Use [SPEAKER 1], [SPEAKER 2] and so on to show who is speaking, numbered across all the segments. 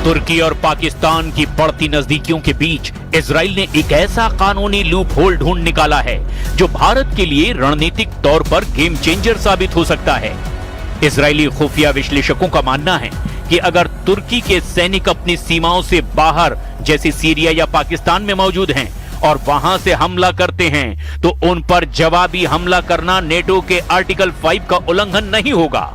[SPEAKER 1] तुर्की और पाकिस्तान की बढ़ती नजदीकियों के बीच इजराइल ने एक ऐसा कानूनी लूप होल ढूंढ निकाला है जो भारत के लिए रणनीतिक तौर पर गेम चेंजर साबित हो सकता है। इजरायली खुफिया विश्लेषकों का मानना है कि अगर तुर्की के सैनिक अपनी सीमाओं से बाहर जैसे सीरिया या पाकिस्तान में मौजूद हैं और वहां से हमला करते हैं तो उन पर जवाबी हमला करना नेटो के आर्टिकल 5 का उल्लंघन नहीं होगा।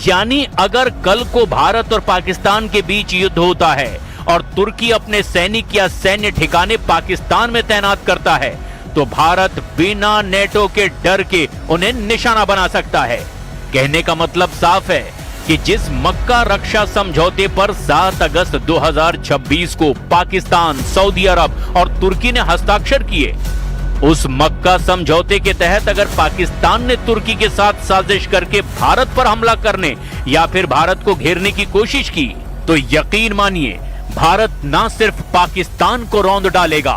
[SPEAKER 1] यानी अगर कल को भारत और पाकिस्तान के बीच युद्ध होता है और तुर्की अपने सैनिक या सैन्य ठिकाने पाकिस्तान में तैनात करता है तो भारत बिना नेटो के डर के उन्हें निशाना बना सकता है। कहने का मतलब साफ है कि जिस मक्का रक्षा समझौते पर 7 अगस्त 2026 को पाकिस्तान, सऊदी अरब और तुर्की ने हस्ताक्षर किए, उस मक्का समझौते के तहत अगर पाकिस्तान ने तुर्की के साथ साजिश करके भारत पर हमला करने या फिर भारत को घेरने की कोशिश की तो यकीन मानिए भारत न सिर्फ पाकिस्तान को रौंद डालेगा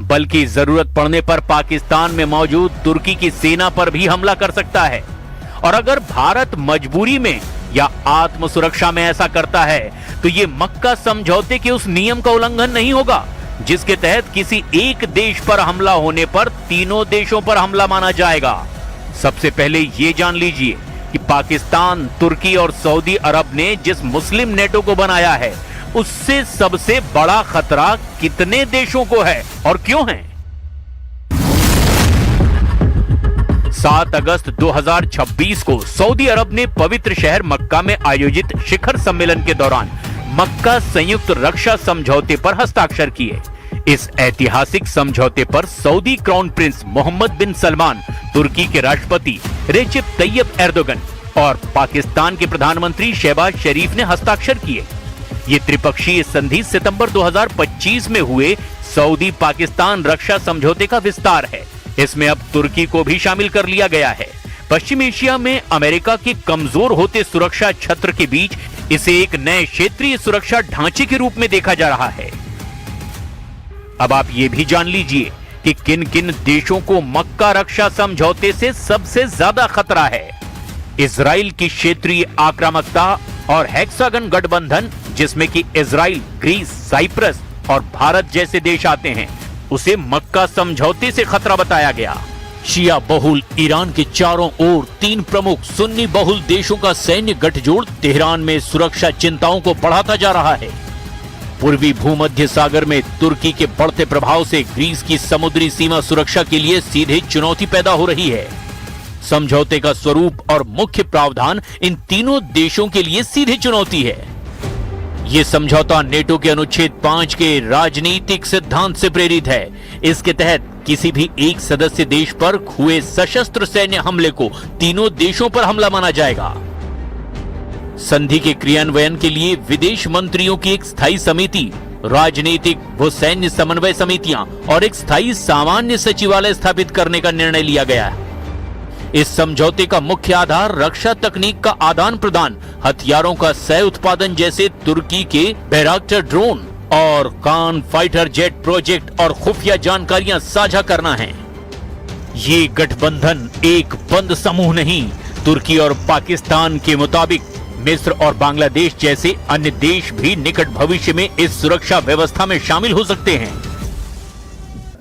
[SPEAKER 1] बल्कि जरूरत पड़ने पर पाकिस्तान में मौजूद तुर्की की सेना पर भी हमला कर सकता है। और अगर भारत मजबूरी में या आत्म सुरक्षा में ऐसा करता है तो ये मक्का समझौते के उस नियम का उल्लंघन नहीं होगा जिसके तहत किसी एक देश पर हमला होने पर तीनों देशों पर हमला माना जाएगा। सबसे पहले ये जान लीजिए कि पाकिस्तान, तुर्की और सऊदी अरब ने जिस मुस्लिम नेटो को बनाया है उससे सबसे बड़ा खतरा कितने देशों को है और क्यों है। 7 अगस्त 2026 को सऊदी अरब ने पवित्र शहर मक्का में आयोजित शिखर सम्मेलन के दौरान मक्का संयुक्त रक्षा समझौते पर हस्ताक्षर किए। इस ऐतिहासिक समझौते पर सऊदी क्राउन प्रिंस मोहम्मद बिन सलमान, तुर्की के राष्ट्रपति रेसिप तैयब एर्दोगन और पाकिस्तान के प्रधानमंत्री शहबाज शरीफ ने हस्ताक्षर किए। ये त्रिपक्षीय संधि सितंबर 2025 में हुए सऊदी पाकिस्तान रक्षा समझौते का विस्तार है। इसमें अब तुर्की को भी शामिल कर लिया गया है। पश्चिम एशिया में अमेरिका के कमजोर होते सुरक्षा छत्र के बीच इसे एक नए क्षेत्रीय सुरक्षा ढांचे के रूप में देखा जा रहा है। अब आप ये भी जान लीजिए कि किन किन देशों को मक्का रक्षा समझौते से सबसे ज्यादा खतरा है। इजराइल की क्षेत्रीय आक्रामकता और हेक्सागन गठबंधन जिसमें कि इजराइल, ग्रीस, साइप्रस और भारत जैसे देश आते हैं, उसे मक्का समझौते से खतरा बताया गया। शिया बहुल ईरान के चारों ओर 3 प्रमुख सुन्नी बहुल देशों का सैन्य गठजोड़ तेहरान में सुरक्षा चिंताओं को बढ़ाता जा रहा है। पूर्वी भूमध्य सागर में तुर्की के बढ़ते प्रभाव से ग्रीस की समुद्री सीमा सुरक्षा के लिए सीधे चुनौती पैदा हो रही है। समझौते का स्वरूप और मुख्य प्रावधान इन तीनों देशों के लिए सीधे चुनौती है। ये समझौता नेटो के अनुच्छेद 5 के राजनीतिक सिद्धांत से प्रेरित है। इसके तहत किसी भी एक सदस्य देश पर हुए सशस्त्र सैन्य हमले को तीनों देशों पर हमला माना जाएगा। संधि के क्रियान्वयन के लिए विदेश मंत्रियों की एक स्थायी समिति, राजनीतिक व सैन्य समन्वय समितियां और एक स्थायी सामान्य सचिवालय स्थापित करने का निर्णय लिया गया है। इस समझौते का मुख्य आधार रक्षा तकनीक का आदान प्रदान, हथियारों का सह उत्पादन जैसे तुर्की के बैराक्टर ड्रोन और कान फाइटर जेट प्रोजेक्ट और खुफिया जानकारियां साझा करना है। ये गठबंधन एक बंद समूह नहीं, तुर्की और पाकिस्तान के मुताबिक मिस्र और बांग्लादेश जैसे अन्य देश भी निकट भविष्य में इस सुरक्षा व्यवस्था में शामिल हो सकते हैं।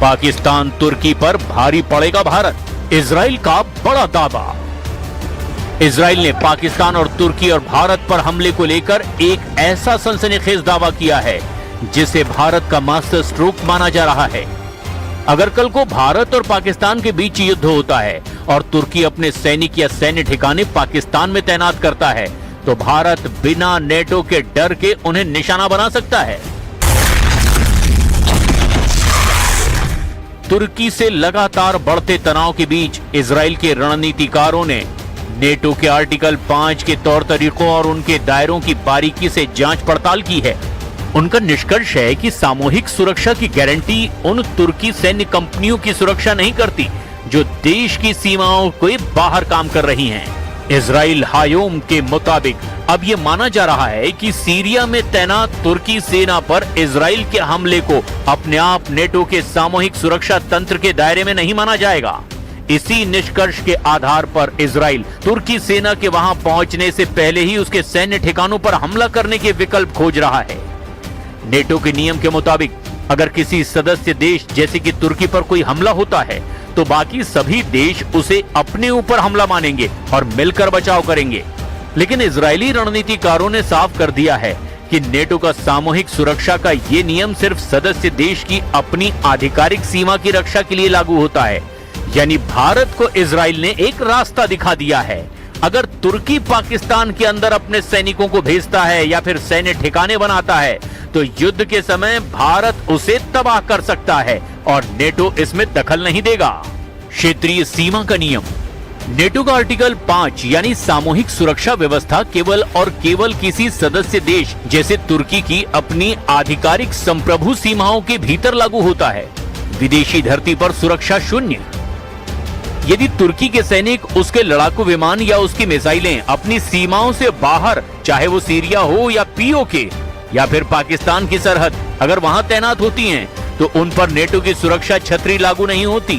[SPEAKER 1] पाकिस्तान तुर्की पर भारी पड़ेगा भारत, इजराइल का बड़ा दावा। इजराइल ने पाकिस्तान और तुर्की और भारत पर हमले को लेकर एक ऐसा सनसनीखेज दावा किया है जिसे भारत का मास्टर स्ट्रोक माना जा रहा है। अगर कल को भारत और पाकिस्तान के बीच युद्ध होता है और तुर्की अपने सैनिक या सैन्य ठिकाने पाकिस्तान में तैनात करता है तो भारत बिना नेटो के डर के उन्हें निशाना बना सकता है। तुर्की से लगातार बढ़ते तनाव के बीच इजराइल के रणनीतिकारों ने नेटो के आर्टिकल 5 के तौर तरीकों और उनके दायरों की बारीकी से जांच पड़ताल की है। उनका निष्कर्ष है कि सामूहिक सुरक्षा की गारंटी उन तुर्की सैन्य कंपनियों की सुरक्षा नहीं करती जो देश की सीमाओं के बाहर काम कर रही हैं। इजराइल हायोम के मुताबिक अब ये माना जा रहा है कि सीरिया में तैनात तुर्की सेना पर इजराइल के हमले को अपने आप नेटो के सामूहिक सुरक्षा तंत्र के दायरे में नहीं माना जाएगा। इसी निष्कर्ष के आधार पर इजराइल तुर्की सेना के वहां पहुंचने से पहले ही उसके सैन्य ठिकानों पर हमला करने के विकल्प खोज रहा है। नेटो के नियम के मुताबिक अगर किसी सदस्य देश जैसे कि तुर्की पर कोई हमला होता है तो बाकी सभी देश उसे अपने ऊपर हमला मानेंगे और मिलकर बचाव करेंगे। लेकिन इजरायली रणनीतिकारों ने साफ कर दिया है कि नेटो का सामूहिक सुरक्षा का ये नियम सिर्फ सदस्य देश की अपनी आधिकारिक सीमा की रक्षा के लिए लागू होता है। यानी भारत को इजराइल ने एक रास्ता दिखा दिया है। अगर तुर्की पाकिस्तान के अंदर अपने सैनिकों को भेजता है या फिर सैन्य ठिकाने बनाता है तो युद्ध के समय भारत उसे तबाह कर सकता है और नेटो इसमें दखल नहीं देगा। क्षेत्रीय सीमा का नियम। नेटो का आर्टिकल 5 यानी सामूहिक सुरक्षा व्यवस्था केवल और केवल किसी सदस्य देश जैसे तुर्की की अपनी आधिकारिक संप्रभु सीमाओं के भीतर लागू होता है। विदेशी धरती पर सुरक्षा शून्य। यदि तुर्की के सैनिक, उसके लड़ाकू विमान या उसकी मिसाइलें अपनी सीमाओं से बाहर, चाहे वो सीरिया हो या पीओके या फिर पाकिस्तान की सरहद, अगर वहां तैनात होती हैं, तो उन पर नेटो की सुरक्षा छतरी लागू नहीं होती।